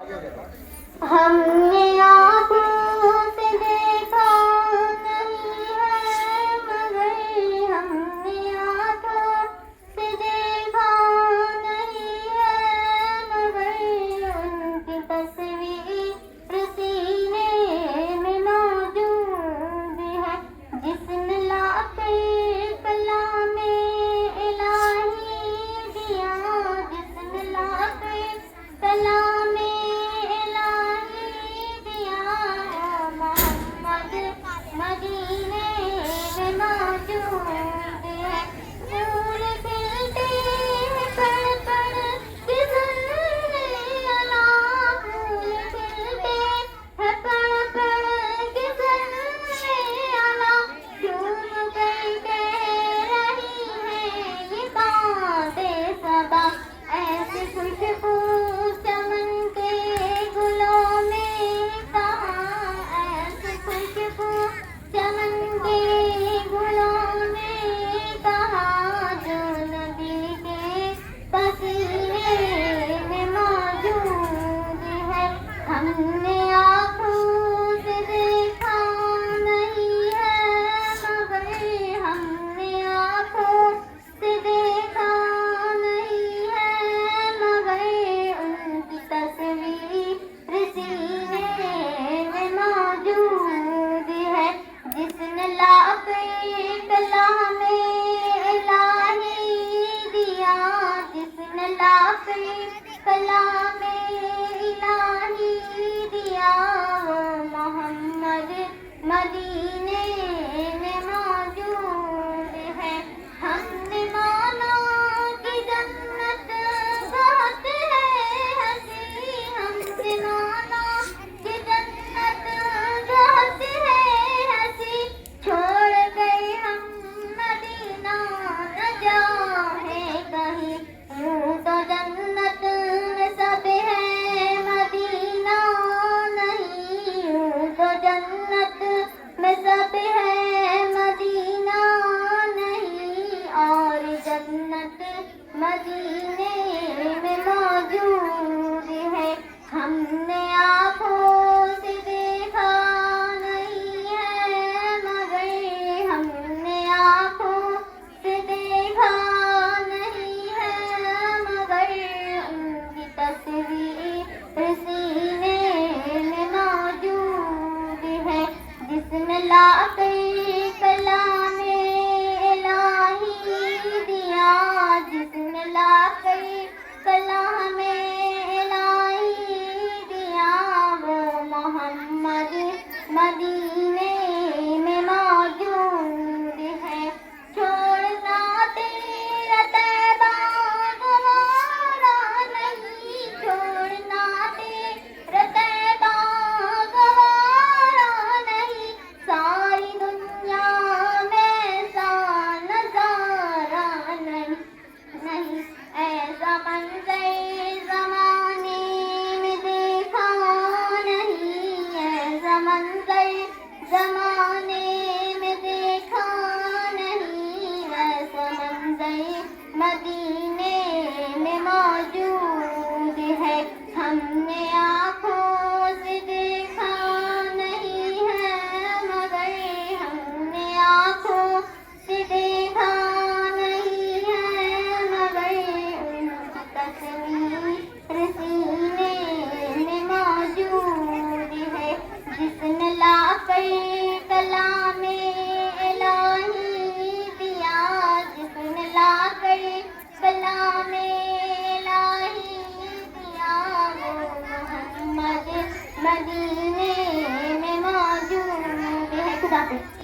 ہم نے آنکھوں سے دیکھا نہیں ہے مگر ہم نے آنکھوں سے دیکھا نہیں ہے مگر ان کی تصویر سینے میں موجود ہے، جس نے لا کر کلام الہی دیا، جس نے لا کر کلام مدینے میں موجود ہے۔ پھول کھلتے ہیں پڑھ پڑھ کے سننے والا، پھول کھلتے ہیں پڑھ پڑھ کے سننے والا، جھوم کر کہہ رہی ہے یہ باتیں صبا، ایسی خوشبو چمن کے گلوں میں کہاں، ایسی خوشبو چمن کے گلوں میں کہاں، جو نبی کے پسینے میں موجود ہے۔ ہم نے آنکھوں سے دیکھا نہیں ہے مگر ہم نے آنکھوں سے دیکھا نہیں ہے مگر ان کی تصویر سینے میں موجود ہے، جس نے لا کر کلام الہی دیا، جس نے لا کر کلام الہی دیا، وہ محمد مدینے میں موجود ہے۔ ہم نے مانا کہ جنت بہت ہے ہنسی، ہم نے مانا کہ جنت بہت ہے ہنسی، چھوڑ گئے ہم مدینہ نہ جائیں کہیں، یوں تو جنت میں سب ہے مدینہ نہیں، یوں تو جنت میں سب ہے مدینہ نہیں، اور جنت مدینے میں موجود ہے۔ ہم نے آنکھوں سے دیکھا نہیں ہے مگر ہم نے آنکھوں سے دیکھا نہیں ہے مگر ان کی تصویر سینے میں موجود ہے، جس نے لا کر کلام الہی دیا، جس نے لا کر کلام الہی دیا، وہ محمد مدینے میں موجود ہے۔ چھوڑنا تیرا طیبہ گوارا نہیں، چھوڑنا تیرا طیبہ گوارا نہیں، ساری دنیا میں ایسا نظارہ نہیں، ایسا منظر زمانے میں دیکھا نہیں، ایسا منظر زمانے میں دیکھا نہیں، ایسا منظر مدینے میں موجود ہے۔ ہم نے آنکھوں سے دیکھا نہیں ہے مگر ہم نے آنکھوں سے دیکھا نہیں ہے مگر ان کی تصویر سینے میں موجود ہے، جس نے لا کر کلام الہی دیا، جس نے لا کر کلام الہی دیا، وہ محمد مدینے میں موجود ہے۔ خدا حافظ۔